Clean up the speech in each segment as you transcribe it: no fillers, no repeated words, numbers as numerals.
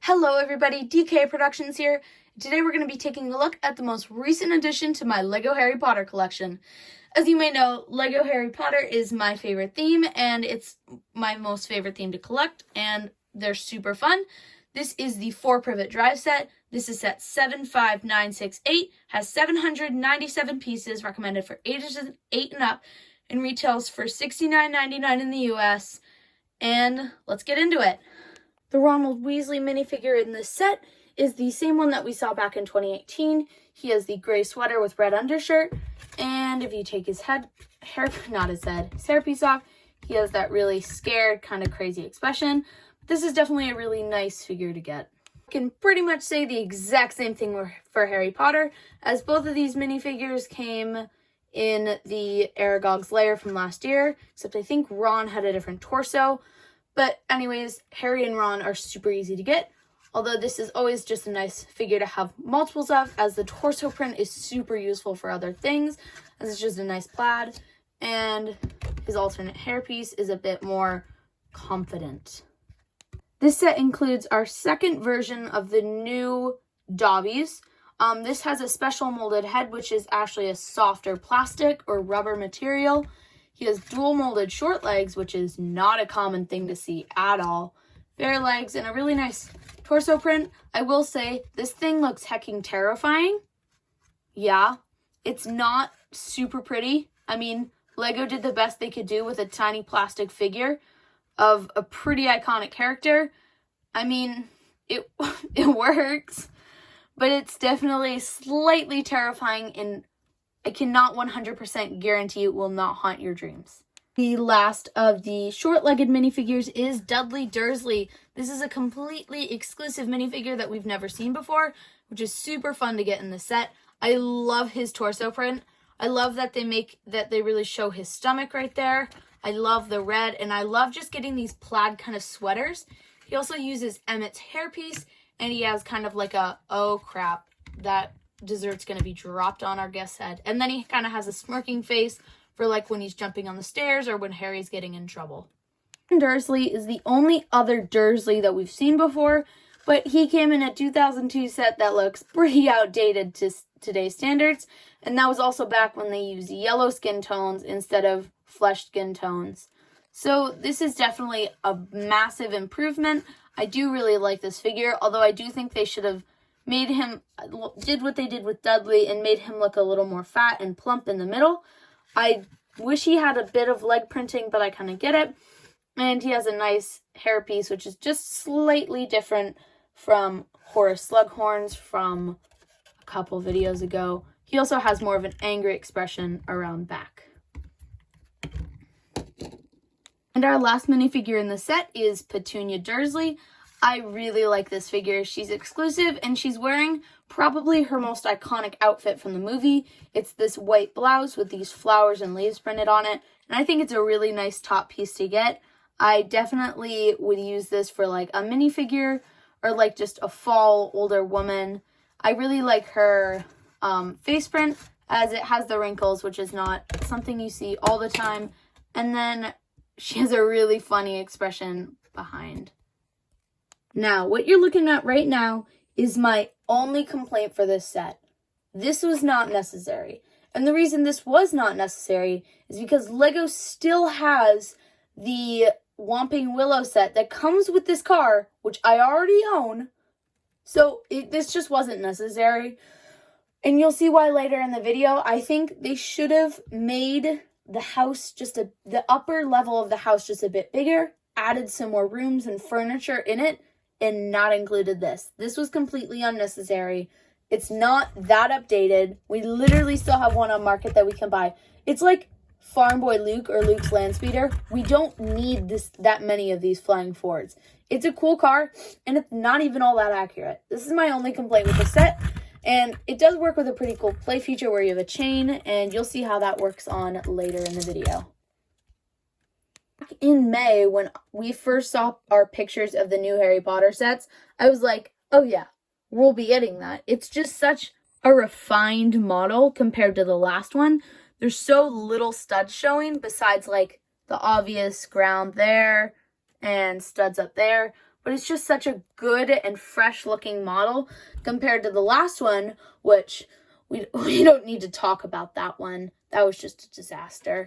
Hello everybody, DK Productions here. Today we're going to be taking a look at the most recent addition to my LEGO Harry Potter collection. As you may know, LEGO Harry Potter is my favorite theme, and it's my most favorite theme to collect, and they're super fun. This is the 4 Privet Drive set. This is set 75968, has 797 pieces, recommended for ages 8 and up, and retails for $69.99 in the US. And let's get into it. The Ronald Weasley minifigure in this set is the same one that we saw back in 2018. He has the gray sweater with red undershirt, and if you take his hairpiece off, he has that really scared, kind of crazy expression. This is definitely a really nice figure to get. I can pretty much say the exact same thing for Harry Potter, as both of these minifigures came in the Aragog's Lair from last year, except I think Ron had a different torso. But anyways, Harry and Ron are super easy to get, although this is always just a nice figure to have multiples of, as the torso print is super useful for other things, as it's just a nice plaid, and his alternate hairpiece is a bit more confident. This set includes our second version of the new Dobbies. This has a special molded head, which is actually a softer plastic or rubber material. He has dual molded short legs, which is not a common thing to see at all. Bare legs and a really nice torso print. I will say, this thing looks hecking terrifying. Yeah, it's not super pretty. I mean, LEGO did the best they could do with a tiny plastic figure of a pretty iconic character. I mean, it works, but it's definitely slightly terrifying, and I cannot 100% guarantee it will not haunt your dreams. The last of the short-legged minifigures is Dudley Dursley. This is a completely exclusive minifigure that we've never seen before, which is super fun to get in the set. I love his torso print. I love that they really show his stomach right there. I love the red, and I love just getting these plaid kind of sweaters. He also uses Emmett's hairpiece, and he has kind of like a, oh crap, that dessert's going to be dropped on our guest's head. And then he kind of has a smirking face for like when he's jumping on the stairs or when Harry's getting in trouble. Dursley is the only other Dursley that we've seen before, but he came in a 2002 set that looks pretty outdated to today's standards, and that was also back when they used yellow skin tones instead of flesh skin tones. So this is definitely a massive improvement. I do really like this figure, although I do think they should have did what they did with Dudley and made him look a little more fat and plump in the middle. I wish he had a bit of leg printing, but I kind of get it. And he has a nice hairpiece, which is just slightly different from Horace Slughorn's from a couple videos ago. He also has more of an angry expression around back. And our last minifigure in the set is Petunia Dursley. I really like this figure. She's exclusive, and she's wearing probably her most iconic outfit from the movie. It's this white blouse with these flowers and leaves printed on it, and I think it's a really nice top piece to get. I definitely would use this for like a minifigure or like just a fall older woman. I really like her face print, as it has the wrinkles, which is not something you see all the time, and then she has a really funny expression behind. Now, what you're looking at right now is my only complaint for this set. This was not necessary. And the reason this was not necessary is because LEGO still has the Whomping Willow set that comes with this car, which I already own. So this just wasn't necessary. And you'll see why later in the video. I think they should have made the house the upper level of the house just a bit bigger, added some more rooms and furniture in it, and not included this. This was completely unnecessary. It's not that updated. We literally still have one on market that we can buy. It's like Farm Boy Luke or Luke's Landspeeder. We don't need that many of these flying Fords. It's a cool car, and it's not even all that accurate. This is my only complaint with the set, and it does work with a pretty cool play feature where you have a chain, and you'll see how that works on later in the video. In May, when we first saw our pictures of the new Harry Potter sets, I was like, oh yeah, we'll be getting that. It's just such a refined model compared to the last one. There's so little studs showing besides like the obvious ground there and studs up there. but it's just such a good and fresh looking model compared to the last one, which we don't need to talk about that one. That was just a disaster.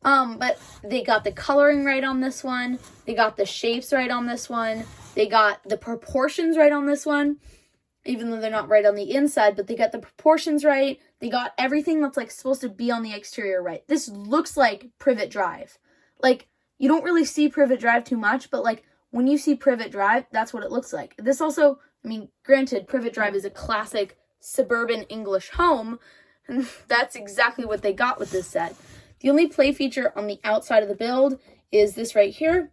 But they got the coloring right on this one. They got the shapes right on this one. They got the proportions right on this one, even though they're not right on the inside, but they got the proportions right. They got everything that's like supposed to be on the exterior right. This looks like Privet Drive. Like, you don't really see Privet Drive too much, but like when you see Privet Drive, that's what it looks like. This also, I mean, granted, Privet Drive is a classic suburban English home, and that's exactly what they got with this set. The only play feature on the outside of the build is this right here,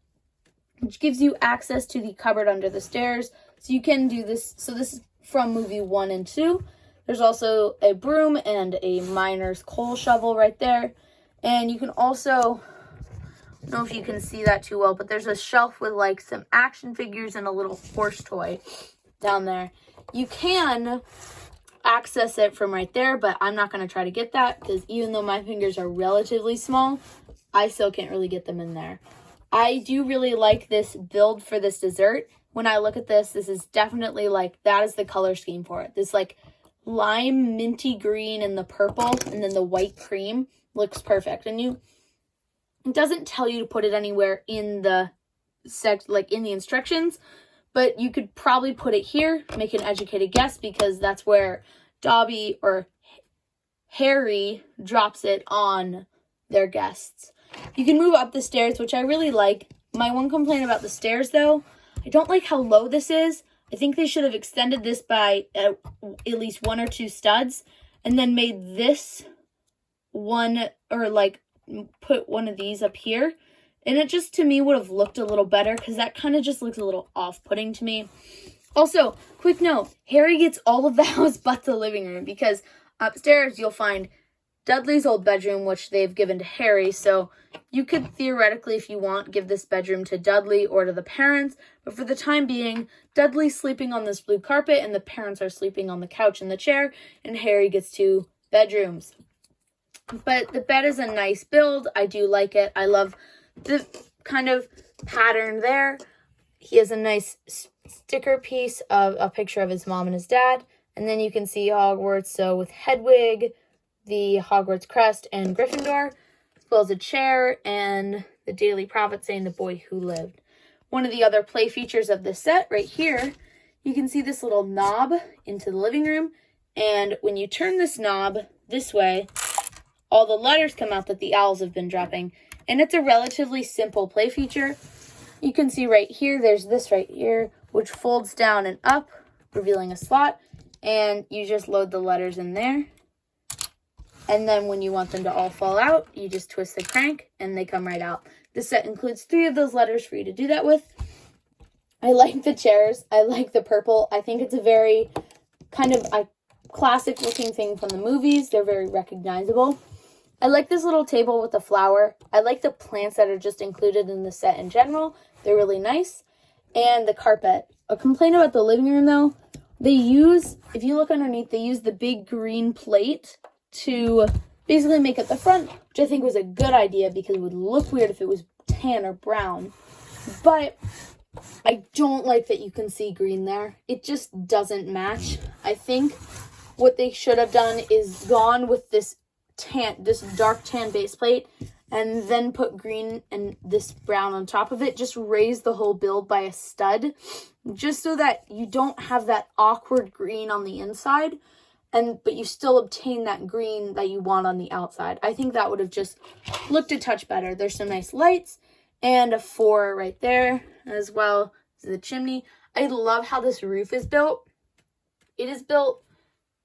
which gives you access to the cupboard under the stairs. So you can do this. So this is from movie 1 and 2. There's also a broom and a miner's coal shovel right there. And you can also, I don't know if you can see that too well, but there's a shelf with like some action figures and a little horse toy down there. You can access it from right there, but I'm not going to try to get that because even though my fingers are relatively small, I still can't really get them in there. I do really like this build for this dessert. When I look at this, this is definitely like, that is the color scheme for it. This like lime minty green and the purple and then the white cream looks perfect. And it doesn't tell you to put it anywhere in the in the instructions, but you could probably put it here, make an educated guess, because that's where Dobby or Harry drops it on their guests. You can move up the stairs, which I really like. My one complaint about the stairs, though, I don't like how low this is. I think they should have extended this by at least 1 or 2 studs and then made this one, or like put one of these up here. And it just, to me, would have looked a little better because that kind of just looks a little off-putting to me. Also, quick note, Harry gets all of the house but the living room because upstairs you'll find Dudley's old bedroom, which they've given to Harry. So you could theoretically, if you want, give this bedroom to Dudley or to the parents. But for the time being, Dudley's sleeping on this blue carpet and the parents are sleeping on the couch and the chair. And Harry gets 2 bedrooms. But the bed is a nice build. I do like it. I love the kind of pattern there. He has a nice sticker piece of a picture of his mom and his dad. And then you can see Hogwarts. So with Hedwig, the Hogwarts crest, and Gryffindor, as well as a chair and the Daily Prophet saying the boy who lived. One of the other play features of this set right here, you can see this little knob into the living room. And when you turn this knob this way, all the letters come out that the owls have been dropping. And it's a relatively simple play feature. You can see right here, there's this right here, which folds down and up, revealing a slot. And you just load the letters in there. And then when you want them to all fall out, you just twist the crank and they come right out. This set includes 3 of those letters for you to do that with. I like the chairs. I like the purple. I think it's a very kind of a classic looking thing from the movies. They're very recognizable. I like this little table with the flower. I like the plants that are just included in the set in general. They're really nice. And the carpet. A complaint about the living room though, they use, if you look underneath, they use the big green plate to basically make it the front, which I think was a good idea because it would look weird if it was tan or brown. But I don't like that you can see green there. It just doesn't match. I think what they should have done is gone with this dark tan base plate and then put green and this brown on top of it. Just raise the whole build by a stud just so that you don't have that awkward green on the inside, but you still obtain that green that you want on the outside. I think that would have just looked a touch better. There's some nice lights and a 4 right there, as well as the chimney. I love how this roof is built. It is built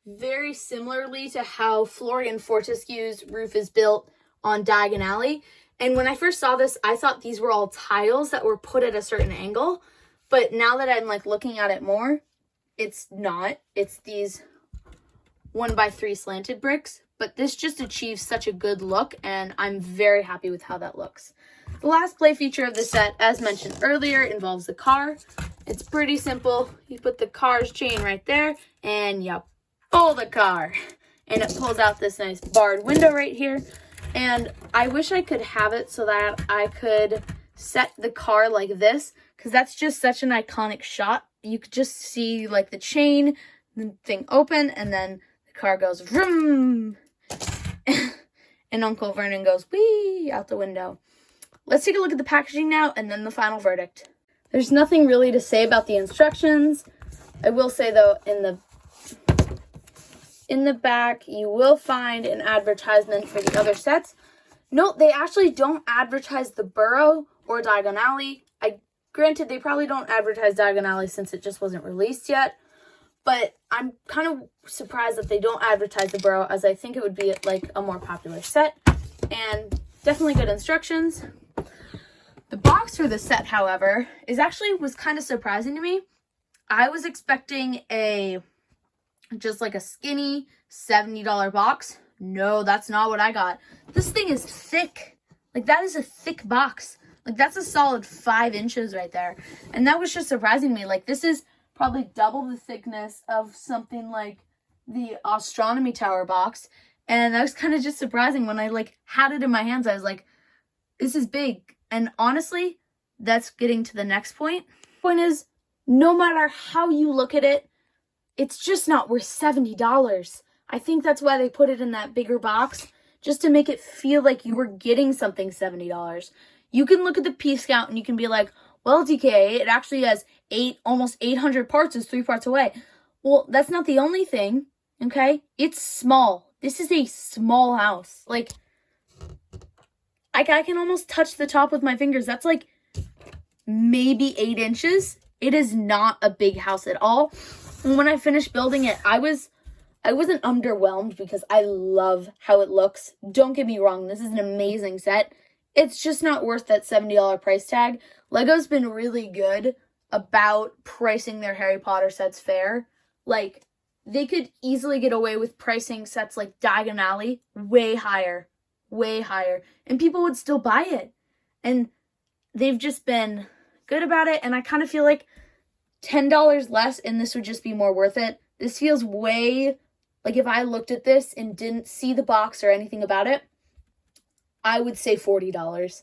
very similarly to how Florian Fortescue's roof is built on Diagon Alley. And when I first saw this, I thought these were all tiles that were put at a certain angle. But now that I'm like looking at it more, it's not. It's these 1x3 slanted bricks. But this just achieves such a good look, and I'm very happy with how that looks. The last play feature of the set, as mentioned earlier, involves the car. It's pretty simple. You put the car's chain right there, and you pull the car. And it pulls out this nice barred window right here. And I wish I could have it so that I could set the car like this, because that's just such an iconic shot. You could just see like the chain, the thing open, and then the car goes vroom, and Uncle Vernon goes whee out the window. Let's take a look at the packaging now, and then the final verdict. There's nothing really to say about the instructions. I will say though, in the back, you will find an advertisement for the other sets. Note, they actually don't advertise the Burrow or Diagon Alley. Granted, they probably don't advertise Diagon Alley since it just wasn't released yet. But I'm kind of surprised that they don't advertise the Burrow, as I think it would be like a more popular set. And definitely good instructions. The box for the set, however, was kind of surprising to me. I was expecting just like a skinny $70 box. No, that's not what I got. This thing is thick. Like, that is a thick box. Like, that's a solid 5 inches right there. And that was just surprising to me. Like, this is probably double the thickness of something like the Astronomy Tower box. And that was kind of just surprising. When I, like, had it in my hands, I was like, this is big. And honestly, that's getting to the next point. Point is, no matter how you look at it, it's just not worth $70. I think that's why they put it in that bigger box, just to make it feel like you were getting something $70. You can look at the piece count and you can be like, well, DK, it actually has almost 800 parts. It's 3 parts away. Well, that's not the only thing, okay? It's small. This is a small house. Like, I can almost touch the top with my fingers. That's like maybe 8 inches. It is not a big house at all. And when I finished building it, I wasn't underwhelmed because I love how it looks. Don't get me wrong, this is an amazing set. It's just not worth that $70 price tag. LEGO's been really good about pricing their Harry Potter sets fair. Like, they could easily get away with pricing sets like Diagon Alley way higher. And people would still buy it. And they've just been good about it. And I kind of feel like $10 less and this would just be more worth it. This feels way, like if I looked at this and didn't see the box or anything about it, I would say $40.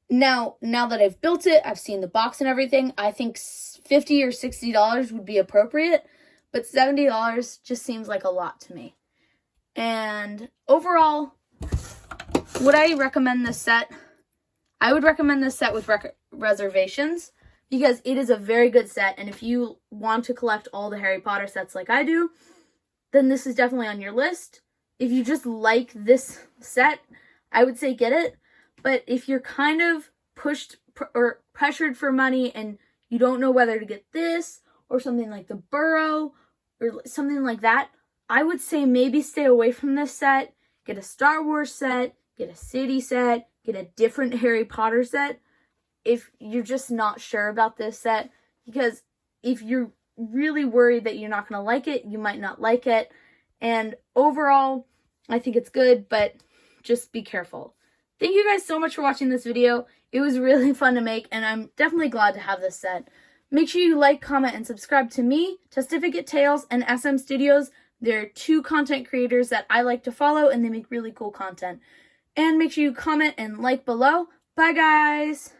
Now that I've built it, I've seen the box and everything, I think $50 or $60 would be appropriate, but $70 just seems like a lot to me. And overall, would I recommend this set? I would recommend this set with reservations, because it is a very good set, and if you want to collect all the Harry Potter sets like I do, then this is definitely on your list. If you just like this set, I would say get it. But if you're kind of pushed or pressured for money and you don't know whether to get this or something like the Burrow or something like that, I would say maybe stay away from this set. Get a Star Wars set, get a City set, get a different Harry Potter set if you're just not sure about this set. Because if you're really worried that you're not going to like it, you might not like it. And overall, I think it's good, but just be careful. Thank you guys so much for watching this video. It was really fun to make, and I'm definitely glad to have this set. Make sure you like, comment, and subscribe to me, Testificate Tales, and SM Studios. They're 2 content creators that I like to follow, and they make really cool content. And make sure you comment and like below. Bye, guys!